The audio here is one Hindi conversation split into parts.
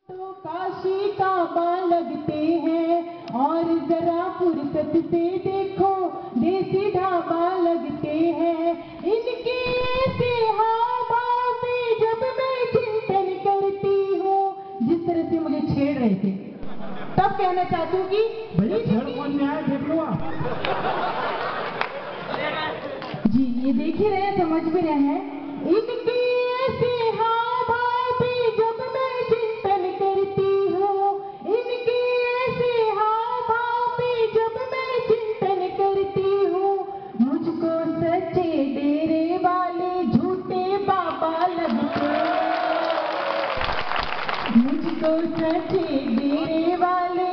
तो काशी काबा लगते हैं और जरा फुर्सत से देखो देसी ढाबा लगते हैं। इनके ऐसे हाव भाव में जब मैं चिंतन करती हूँ, जिस तरह से मुझे छेड़ रहे थे तब कहना चाहती हूँ कि भैया छेड़ कौन में आया देख लो आप। जी ये देख ही रहे हैं, समझ भी रहे हैं। इनके ऐसे हाव भाव में जब मैं चिंतन करती हूँ, इनके ऐसे हाव भाव में जब मैं चिंतन करती हूँ, मुझको सच्चे डेरे वाले झूठे बाबा लगते हैं। मुझको सच्चे डेरे वाले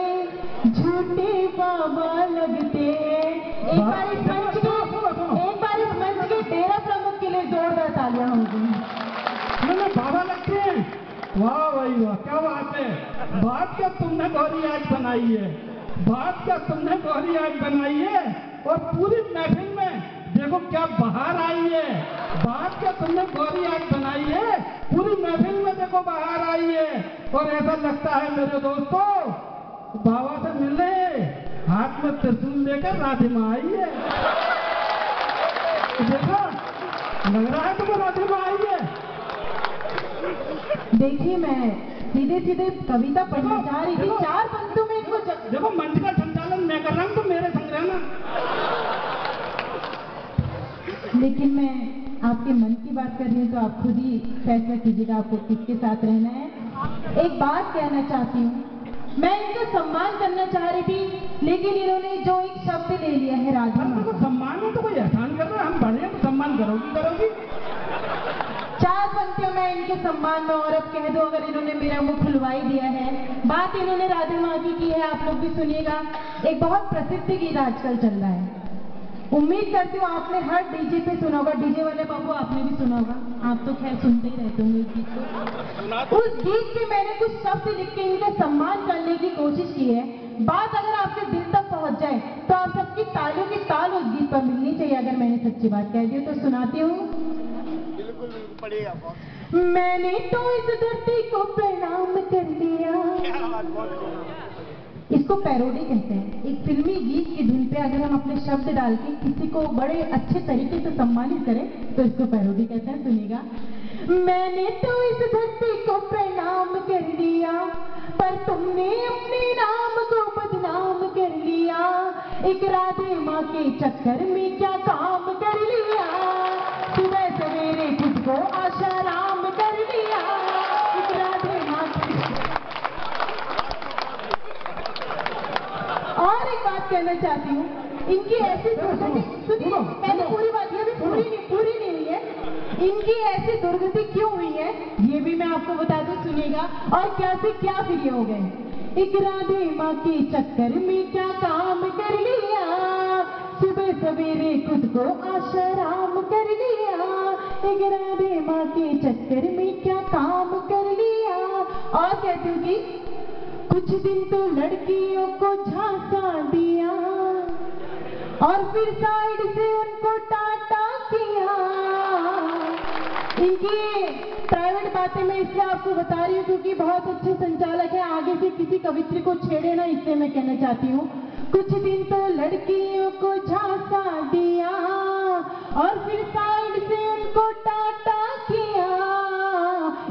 झूठे बाबा लगते हैं। एक बार इस मंच के डेरा प्रमुख के लिए जोरदार तालियां होंगी। मैंने बाबा लगते हैं। वाह भाई वाह, क्या बात है। बात क्या तुमने गौरी आज बनाई है, बात क्या तुमने गौरी आज बनाई है। और पूरी महफिल में देखो क्या बाहर आई है। बात क्या तुमने गौरी आज बनाई है, पूरी महफिल में देखो बाहर आई है। और ऐसा लगता है मेरे दोस्तों बाबा से मिलने हाथ में त्रिशूल लेकर राधे माँ आई है। देखो लग रहा है तुमको राधे माँ आई है। देखिए मैं सीधे सीधे कविता पढ़ना चाह रही थी, चार पंक्तियों में इनको देखो मंच का संचालन मैं कर रहा हूँ, तो मेरे संग रहना। लेकिन मैं आपके मन की बात कर रही हूँ तो आप खुद ही फैसला कीजिएगा आपको किसके साथ रहना है। एक बात कहना चाहती हूँ, मैं इनका सम्मान करना चाह रही थी लेकिन इन्होंने जो एक शब्द ले लिया है राधा माँ का। सम्मान हो तो कोई एहसान कर रहा है, हम बढ़िया तो सम्मान करोगी। चार पंक्तियों में इनके सम्मान में और अब कह दो अगर इन्होंने मेरा मुंह खुलवाई दिया है। बात इन्होंने राधा माँ की है, आप लोग भी सुनिएगा। एक बहुत प्रसिद्ध गीत आजकल चल रहा है, उम्मीद करती हूँ आपने हर डीजे पे सुना होगा। डीजे वाले बाबू आपने भी सुना होगा, आप तो खैर सुनते ही रहते होंगे इस गीत को। उस गीत के मैंने कुछ शब्द लिख के इनका सम्मान करने की कोशिश की है। बात अगर आपके दिल तक पहुंच जाए तो आप सबकी तालियों की ताल उस गीत पर मिलनी चाहिए। अगर मैंने सच्ची बात कह दी तो सुनाती हूँ। मैंने तो इस धरती को प्रणाम कर दिया। इसको पैरोडी कहते हैं। एक फिल्मी गीत की धुन पे अगर हम अपने शब्द डाल के किसी को बड़े अच्छे तरीके से सम्मानित करें तो इसको पैरोडी कहते हैं। सुनिएगा। मैंने तो इस धरती को प्रणाम कर दिया, पर तुमने अपने नाम को बदनाम कर लिया। एक राधे माँ के चक्कर में क्या काम कर लिया, सुबह सवेरे खुद को आशाराम कर लिया। एक राधे माँ की। और एक बात कहना चाहती हूँ, इनकी ऐसी दुर्गति, सुनिए मैंने पूरी बात ये भी पूरी नहीं हुई है। इनकी ऐसी दुर्गति क्यों हुई है ये भी मैं आपको बता दूं, सुनिएगा। और कैसे क्या फिर ये हो गए। एक राधे माँ के चक्कर में क्या काम कर लिया, सुबह सवेरे खुद को आशाराम कर लिया। एक राधे माँ के चक्कर में क्या काम कर लिया। और कहती हूँ कि कुछ दिन तो लड़कियों को झांसा दिया और फिर साइड से उनको टाटा किया। इनकी प्राइवेट बातें मैं इसलिए आपको बता रही हूँ क्योंकि बहुत अच्छे संचालक हैं, आगे से किसी कवित्री को छेड़े ना, इसलिए मैं कहना चाहती हूँ। कुछ दिन तो लड़कियों को झांसा दिया और फिर साइड से उनको टाटा किया।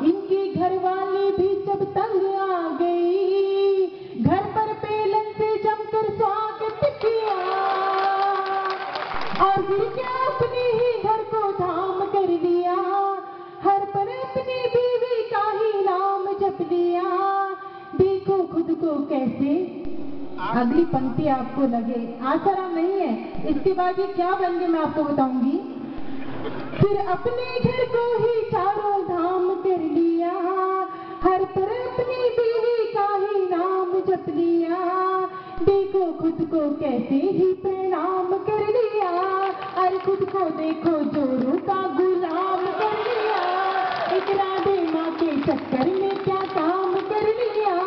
इनकी घरवाली भी जब तंग आ गई, घर पर बेलन से जमकर स्वागत किया। और फिर क्या अपने ही घर को धाम कर लिया, हर पर अपनी बीवी का ही नाम जप लिया। देखो खुद को कैसे, अगली पंक्ति आपको लगे आसाराम नहीं है, इसके बाद ये क्या बन गए मैं आपको बताऊंगी। फिर अपने घर को ही चारों धाम कर लिया, हर पर अपनी बीवी का ही नाम जप लिया। देखो खुद को कैसे ही प्रणाम कर लिया, अरे खुद को देखो जोरू का गुलाम कर लिया। एक राधे माँ के चक्कर में क्या काम कर लिया।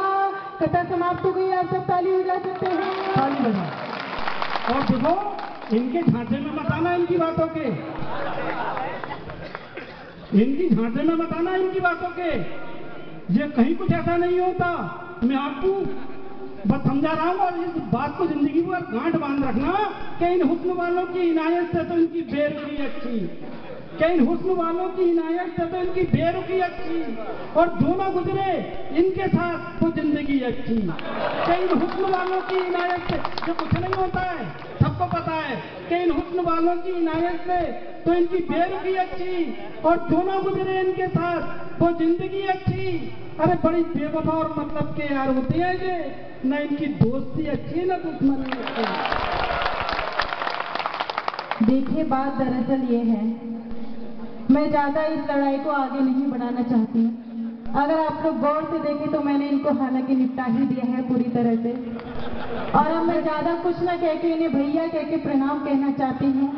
कथा समाप्त हो गई, आप सब ताली बजा सकते हैं। ताली बजा। और देखो इनके ढांचे में मत आना, इनकी बातों के, इनकी ढांचे में मत आना इनकी बातों के। ये कहीं कुछ ऐसा नहीं होता। मैं आपको बस समझा रहा हूँ, और इस बात को जिंदगी पर गांठ बांध रखना कि इन हुस्न वालों की इनायत से तो इनकी बेरुखी अच्छी, कि इन हुस्न वालों की इनायत से तो इनकी बेरुखी अच्छी, और दोनों गुजरे इनके साथ तो जिंदगी अच्छी। कि इन हुस्न वालों की इनायत से जो कुछ नहीं होता है, सबको पता है कि इन हुस्न वालों की इनायत से तो इनकी बेरुखी अच्छी, और दोनों गुजरे इनके साथ तो जिंदगी अच्छी। अरे बड़ी बेवफा और मतलब के यार होते हैं ये, न इनकी दोस्ती अच्छी न दुश्मनी अच्छी। देखिए बात दरअसल ये है, मैं ज्यादा इस लड़ाई को आगे नहीं बढ़ाना चाहती हूँ। अगर आप लोग गौर से देखें तो मैंने इनको हालांकि निपटा ही दिया है पूरी तरह से, और अब मैं ज्यादा कुछ ना कह के इन्हें भैया कह के प्रणाम कहना चाहती हूँ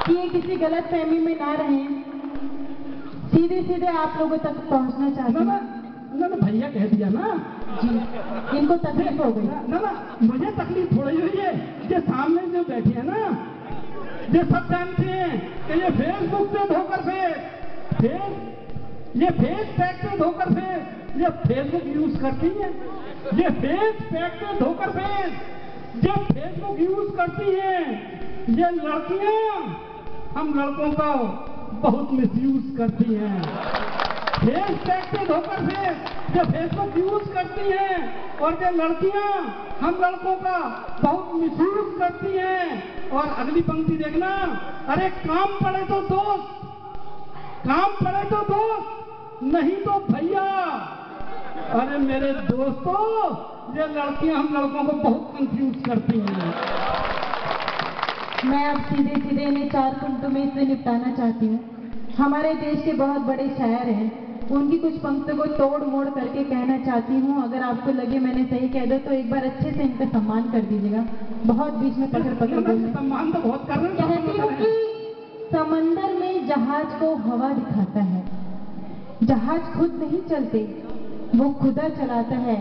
कि ये किसी गलत फहमी में ना रहें, सीधे सीधे आप लोगों तक पहुँचना चाहती हूँ। ना भैया कह दिया ना जी, इनको तकलीफ हो गई। ना मुझे तकलीफ थोड़ी हुई है, ये सामने जो बैठी है ना, ये सब जानते हैं कि ये फेसबुक से धोकर ये फेस पैक से धोकर ये फेसबुक यूज करती है, ये फेस पैक से धोकर ये फेसबुक यूज करती है। ये लड़कियां हम लड़कों का बहुत मिसयूज करती हैं, फेस पैक से धोकर ये फेसबुक यूज करती हैं, और ये लड़कियां हम लड़कों का बहुत मिसयूज करती हैं। और अगली पंक्ति देखना, अरे काम पड़े तो दोस्त, काम पड़े तो दोस्त, नहीं तो भैया। अरे मेरे दोस्तों, ये लड़कियां हम लड़कों को बहुत कंफ्यूज करती हैं। मैं अब सीधे सीधे इन्हें 4 पंक्तों में इससे निपटाना चाहती हूँ। हमारे देश के बहुत बड़े शायर हैं, उनकी कुछ पंक्तियों को तोड़ मोड़ करके कहना चाहती हूँ। अगर आपको लगे मैंने सही कह दिया तो एक बार अच्छे से इनका सम्मान कर दीजिएगा। बहुत बीच में पकड़ सम्मान तो बहुत कर रहे हैं। कहती हूँ कि समंदर में जहाज को हवा दिखाता है, जहाज खुद नहीं चलते, वो खुदा चलाता है।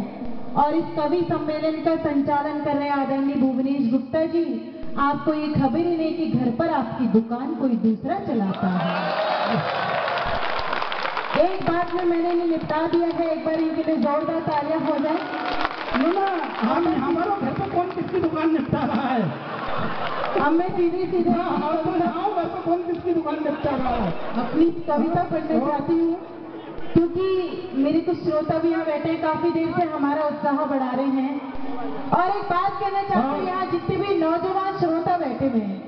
और इस कवि सम्मेलन का संचालन कर रहे आदरणीय भुवनेश गुप्ता जी, आपको ये खबर ही नहीं कि घर पर आपकी दुकान कोई दूसरा चलाता है। एक बात में मैंने इन्हें निपटा दिया है, एक बार इनके लिए जोरदार तालियां हो जाए। हमारा घर पर कौन किसकी दुकान निपटा रहा है? अब मैं सीधे सीधे घर पर कौन किसकी दुकान निपटा रहा है? अपनी कविता पढ़ना चाहती हूँ, क्योंकि मेरे कुछ श्रोता भी यहाँ बैठे हैं, काफी देर से हमारा उत्साह बढ़ा रहे हैं। और एक बात कहना चाहती हूँ, यहाँ जितने भी नौजवान श्रोता बैठे हुए हैं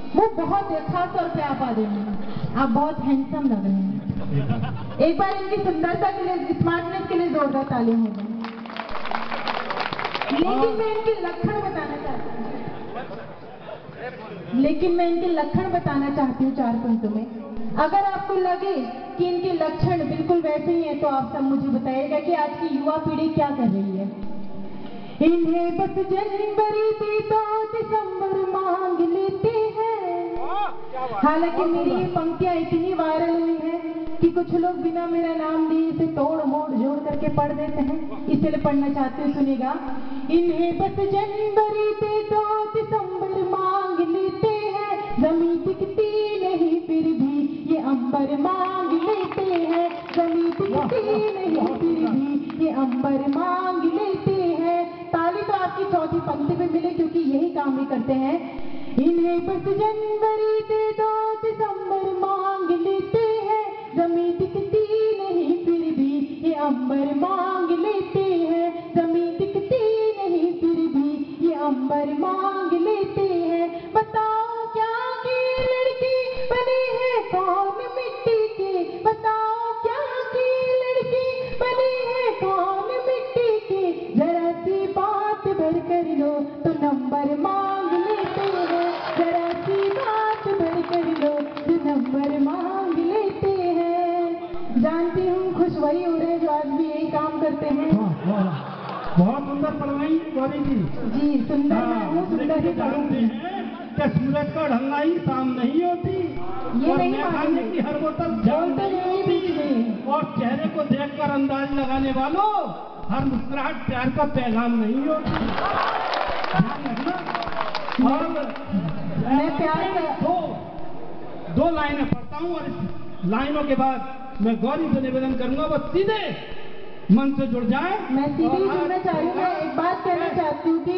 वो बहुत खास तौर पे आप आ रहे हैं, आप बहुत हैंडसम लग रहे हैं। एक बार इनकी सुंदरता के लिए, स्मार्टनेस के लिए जोरदार तालियां हो जाए। लेकिन मैं इनके लक्षण बताना चाहती हूँ 4 पंक्तों में। अगर आपको लगे कि इनके लक्षण बिल्कुल वैसे ही हैं तो आप सब मुझे बताइएगा कि आज की युवा पीढ़ी क्या कर रही है। इन्हें बस जनवरी दी तो दिसंबर मांग लेते हैं। हालांकि मेरी ये पंक्तियां इतनी वायरल हुई है कि कुछ लोग बिना मेरा नाम लिए इसे तोड़ मोड़ जोड़ करके पढ़ देते हैं, इसलिए पढ़ना चाहते हैं, सुनिएगा। इन्हें बस जनवरी दे तो दिसंबर मांग लेते हैं, जमीन टिकती नहीं फिर भी ये अंबर मांग लेते हैं, जमीन टिकती नहीं फिर भी ये अंबर मांग लेते हैं। ताली तो आपकी चौथी पंक्ति पे मिले, क्योंकि यही काम भी करते हैं। इन्हें बस जनवरी दे दो दिसंबर मांग लेते हैं, जमीन टिकती नहीं फिर भी ये अंबर मांग लेते हैं, जमीन टिकती नहीं फिर भी ये अंबर मांग लेते हैं। बताओ क्या की लड़की बनी है कौन मिट्टी की, बताओ क्या की लड़की बनी है कौन मिट्टी की, जरा सी बात भर कर लो तो नंबर मांग लेते हैं, जरा सी बात भर कर लो तो नंबर मांग लेते हैं। जानती हूँ खुश वही हो रहे जो आज भी यही काम करते हैं। बहुत सुंदर पढ़वाई गौरी जी। सुंदर मैं हूँ, सुंदर ही पढ़ूंगी। क्या सूरज का ढलना ही शाम नहीं होती, ये और नहीं खाने की हर बोतल जाम नहीं होती, और चेहरे को देखकर अंदाज लगाने वालों हर मुस्कुराहट प्यार का पैगाम नहीं होती। और मैं प्यार का दो लाइनें पढ़ता हूँ, और इस लाइनों के बाद मैं गौरी से निवेदन करूंगा वो सीधे मन से जुड़ जाए। मैं सीधे ही जुड़ना चाह रही हूँ। मैं एक बात कहना चाहती हूँ कि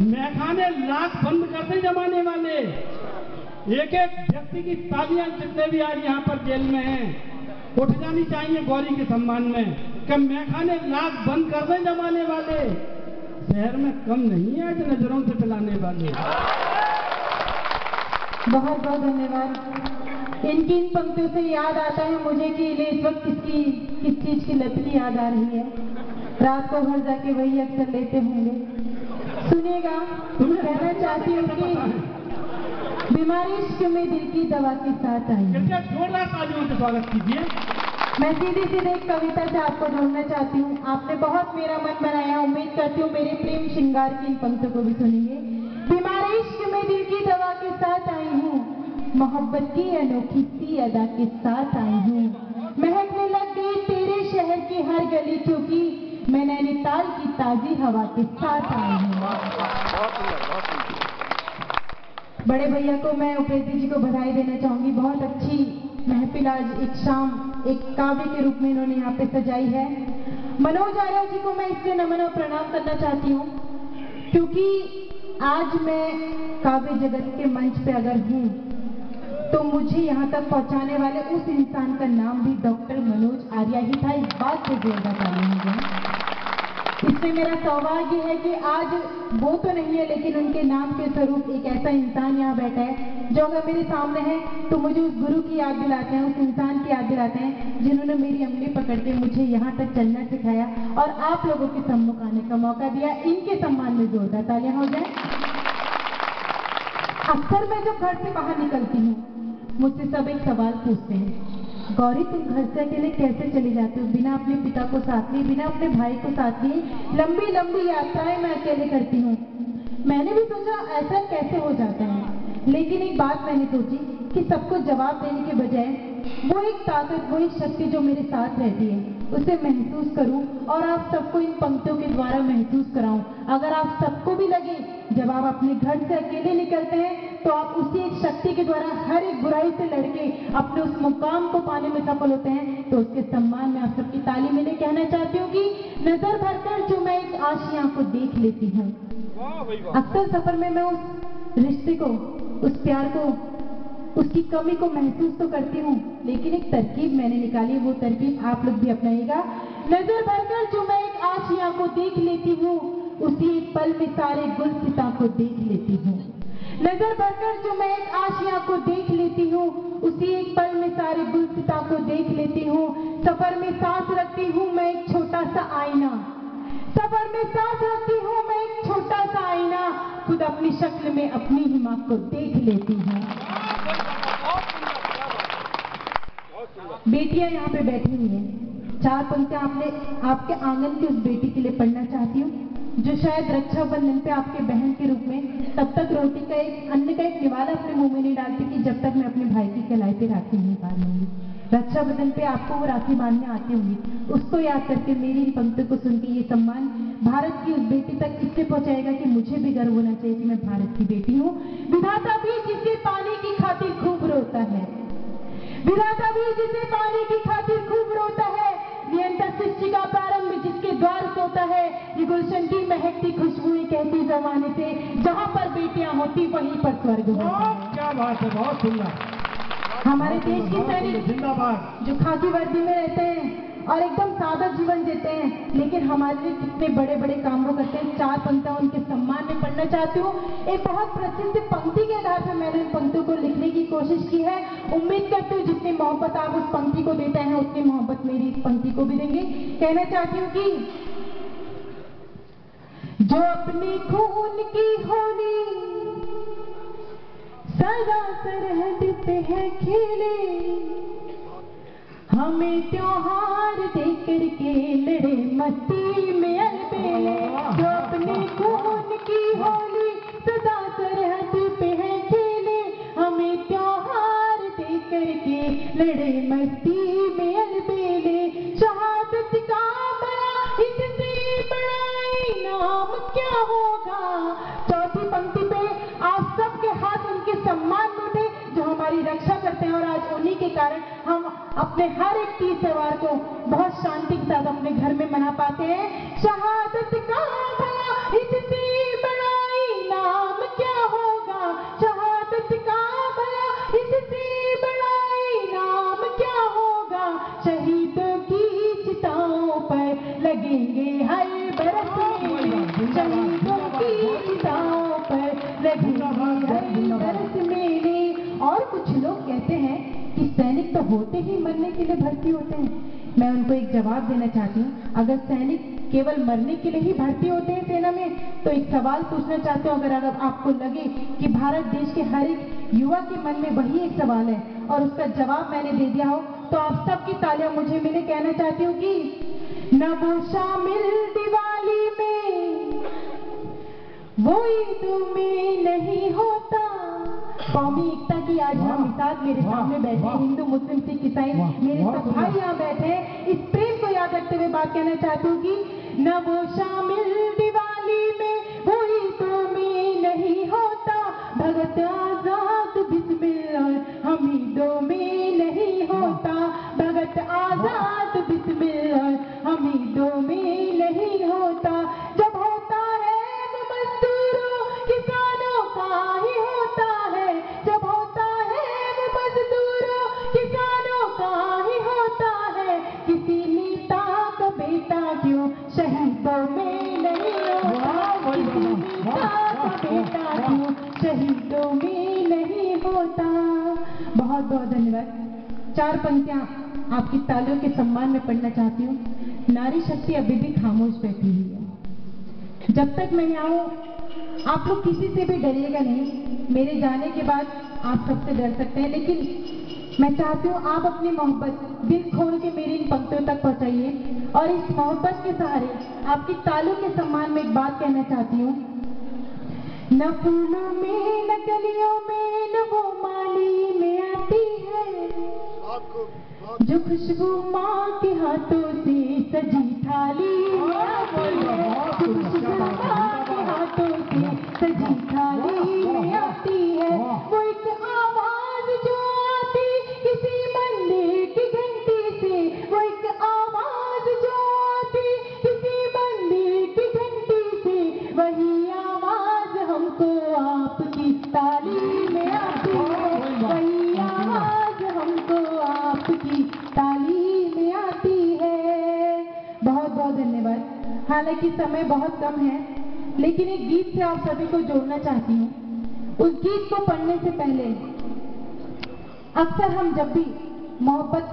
मैखाने लाख बंद करते जमाने वाले, एक एक व्यक्ति की तालियां जितने भी आज यहाँ पर जेल में हैं उठ जानी चाहिए गौरी के सम्मान में कि मैखाने लाख बंद कर दे जमाने वाले। शहर में कम नहीं है आज नजरों से पिलाने वाले। बहुत बहुत धन्यवाद। इनकी इन पंक्तियों से याद आता है मुझे कि इस वक्त किस चीज की लत की याद आ रही है। रात को घर जाके वही अक्सर लेते होंगे। सुनिएगा, कहना चाहती हूँ कि बीमारी इश्क में दिल की दवा के साथ आई। जोरदार तालियों से स्वागत कीजिए। मैं सीधी सीधे एक कविता से आपको जोड़ना चाहती हूँ। आपने बहुत मेरा मन बनाया। उम्मीद करती हूँ मेरे प्रेम श्रृंगार की इन पंक्तियों को भी सुनेंगे। बीमारी इश्क में दिल की दवा के साथ आई हूँ, मोहब्बत की अनोखी सी अदा के साथ आई हूँ। महकने लग गई तेरे शहर की हर गली क्योंकि मैं नैनीताल की ताजी हवा के साथ आई हूँ। बड़े भैया को मैं उपेंद्र जी को बधाई देना चाहूंगी। बहुत अच्छी महफिल आज एक शाम एक काव्य के रूप में इन्होंने यहाँ पे सजाई है। मनोज आर्य जी को मैं इसलिए नमन और प्रणाम करना चाहती हूँ क्योंकि आज मैं काव्य जगत के मंच पे अगर हूँ तो मुझे यहाँ तक पहुँचाने वाले उस इंसान का नाम भी डॉक्टर मनोज आर्य ही था। इस बात से जोरदार ताली मुझे। इसमें मेरा सौभाग्य है कि आज वो तो नहीं है लेकिन उनके नाम के स्वरूप एक ऐसा इंसान यहाँ बैठा है जो अगर मेरे सामने है तो मुझे उस गुरु की याद दिलाते हैं, उस इंसान की याद दिलाते हैं जिन्होंने मेरी अंगुली पकड़ के मुझे यहाँ तक चलना सिखाया और आप लोगों के सम्मुख आने का मौका दिया। इनके सम्मान में जोरदार तालियां हो जाए। अक्सर मैं जब घर से बाहर निकलती हूँ मुझसे सब एक सवाल पूछते हैं, गौरी तुम घर से अकेले कैसे चली जाती हो, बिना अपने पिता को साथ लिए, बिना अपने भाई को साथ लिए लंबी लंबी यात्राएं मैं अकेले करती हूँ। मैंने भी सोचा ऐसा कैसे हो जाता है, लेकिन एक बात मैंने सोची कि सबको जवाब देने के बजाय वो एक ताकत, वो एक शक्ति जो मेरे साथ रहती है उसे महसूस करूं और आप सबको इन पंक्तियों के द्वारा महसूस कराऊं। अगर आप सबको भी लगे जब आप अपने घर से अकेले निकलते हैं तो आप उसी एक शक्ति के द्वारा हर एक बुराई से लड़के अपने उस मुकाम को पाने में सफल होते हैं, तो उसके सम्मान में आप सबकी ताली मैंने कहना चाहती हूँ कि नजर भरकर जो मैं एक आशियां को देख लेती हूँ। अक्सर सफर में मैं उस रिश्ते को, उस प्यार को, उसकी कमी को महसूस तो करती हूँ, लेकिन एक तरकीब मैंने निकाली, वो तरकीब आप लोग भी अपनाइएगा। नजर भरकर जो मैं एक आशियां को देख लेती हूँ उसी एक पल में सारे गुलसिता को देख लेती हूँ। नजर भरकर जो मैं एक आशियां को देख लेती हूँ उसी एक पल में सारे गुलसिता को देख लेती हूँ। सफर में सांस रखती हूँ मैं एक छोटा सा आईना, सफर में सांस रखती हूँ मैं एक छोटा सा आईना, खुद अपनी शक्ल में अपनी ही माँ को देख लेती हूँ। बेटियां यहाँ पे बैठी हुई हैं, चार पंक्तियां आपके आंगन की उस बेटी के लिए पढ़ना चाहती हूँ जो शायद रक्षाबंधन पे आपके बहन के रूप में तब तक रोटी का एक अन्न का एक निवाला अपने मुंह में नहीं डालती कि जब तक मैं अपने भाई की कलाई पे राखी नहीं बांध लूंगी। रक्षाबंधन पे आपको वो राखी बांधने आती होंगी, उसको याद करके मेरी इन पंक्तियों को सुन के ये सम्मान भारत की उस बेटी तक इससे पहुंचाएगा कि मुझे भी गर्व होना चाहिए कि मैं भारत की बेटी हूँ। विधाता भी जिसे पाने की खातिर खूब रोता है, विधाता भी जिसे पाने की खातिर खूब रोता है, निरंतर सृष्टि का प्रारंभ जिसके द्वार सोता है, ये गुलशन की महकती खुशबुएं कहती जमाने से जहाँ पर बेटियां होती वहीं पर स्वर्ग होता है। क्या बात है, बहुत सुंदर। हमारे देश की सैनिक जिंदाबाद जो खाकी वर्दी में रहते हैं और एकदम सादा जीवन जीते हैं, लेकिन हमारे लिए कितने बड़े बड़े काम वो करते हैं। चार पंक्तियां उनके सम्मान में पढ़ना चाहती हूँ। एक बहुत प्रसिद्ध पंक्ति के आधार पर मैंने इन पंक्तियों को लिखने की कोशिश की है। उम्मीद करती हूँ जितनी मोहब्बत आप उस पंक्ति को देते हैं उतनी मोहब्बत मेरी इस पंक्ति को भी देंगे। कहना चाहती हूँ कि जो अपने खून की होली सदा सरहद पे है खेले, हमें त्योहार देकर के लड़े मस्ती में अलबेले। जो अपने खून की होली सदा सरहद पे है खेले, हमें त्योहार देकर के लड़े मस्ती में अलबेले। शहादत का बड़ा इससे बड़ा इनाम क्या होगा। चौथी पंक्ति पे आप सबके हाथ उनके सम्मान में उठे जो हमारी रक्षा करते हैं और आज उन्हीं के कारण हम अपने हर एक तीज त्योहार को बहुत शांति के साथ अपने घर में मना पाते हैं। शहादत का भला इससे बड़ा इनाम क्या होगा, शहादत का भला इससे बड़ा इनाम क्या होगा, शहीदों की चिताओं पर लगेंगे हर बरस मेले, शहीदों की चिताओं पर लगेंगे हर बरस मेले। और कुछ लोग कहते हैं कि सैनिक तो होते ही मरने के लिए भर्ती होते हैं। मैं उनको एक जवाब देना चाहती हूँ, अगर सैनिक केवल मरने के लिए ही भर्ती होते हैं सेना में, तो एक सवाल पूछना चाहती हूँ, अगर आपको लगे कि भारत देश के हर एक युवा के मन में वही एक सवाल है और उसका जवाब मैंने दे दिया हो, तो आप सबकी तालियां मुझे मिले। कहना चाहती हूँ कि न वो शामिल दिवाली में, वो ईद में नहीं होता। कौमी एकता की आज हम मिसाल मेरे सामने बैठे, हिंदू मुस्लिम सिख ईसाई मेरे सब भाई यहाँ बैठे हैं। इस प्रेम को याद रखते हुए बात कहना चाहती हूँ कि न वो शामिल दिवाली में, वो ईदों में नहीं होता। भगत आजाद बिस्मिल्लाह हमीदों में नहीं होता, भगत आजाद बिस्मिल्लाह हमीदों में नहीं होता। जब होता है वो मजदूरों किसानों का ही होता है, जब होता है वो मजदूरों किसानों का ही होता है। किसी नेता का बेटा क्यों शहीदों में नहीं होता, किसी नेता का बेटा क्यों शहीदों में नहीं होता। बहुत बहुत धन्यवाद। 4 पंक्तियां आपकी तालियों के सम्मान में पढ़ना चाहती हूँ। नारी शक्ति अभी भी खामोश बैठी हुई है। जब तक मैं यहाँ हूँ आप लोग किसी से भी डरिएगा नहीं। मेरे जाने के बाद आप सबसे डर सकते हैं, लेकिन मैं चाहती हूँ आप अपनी मोहब्बत दिल खोल के मेरी इन पंक्तियों तक पहुँचाइए। और इस मोहब्बत के सहारे आपकी तालियों के सम्मान में एक बात कहना चाहती हूँ। न फूलों में न कलियों में न वो माली में आती है, जो खुशबू माँ के हाथों से सजी थाली में आती है, जो खुशबू माँ के हाथों से सजी थाली में आती है। वो एक आवाज जो आती किसी मंदिर की घंटी से, वो एक आवाज जो आती किसी मंदिर की घंटी से, वही आवाज हमको आपकी ताली में आती है, वही आवाज हमको आपकी ताली में आती है। बहुत बहुत धन्यवाद। हालांकि समय बहुत कम है, लेकिन एक गीत से आप सभी को जोड़ना चाहती हूँ। उस गीत को पढ़ने से पहले अक्सर हम जब भी मोहब्बत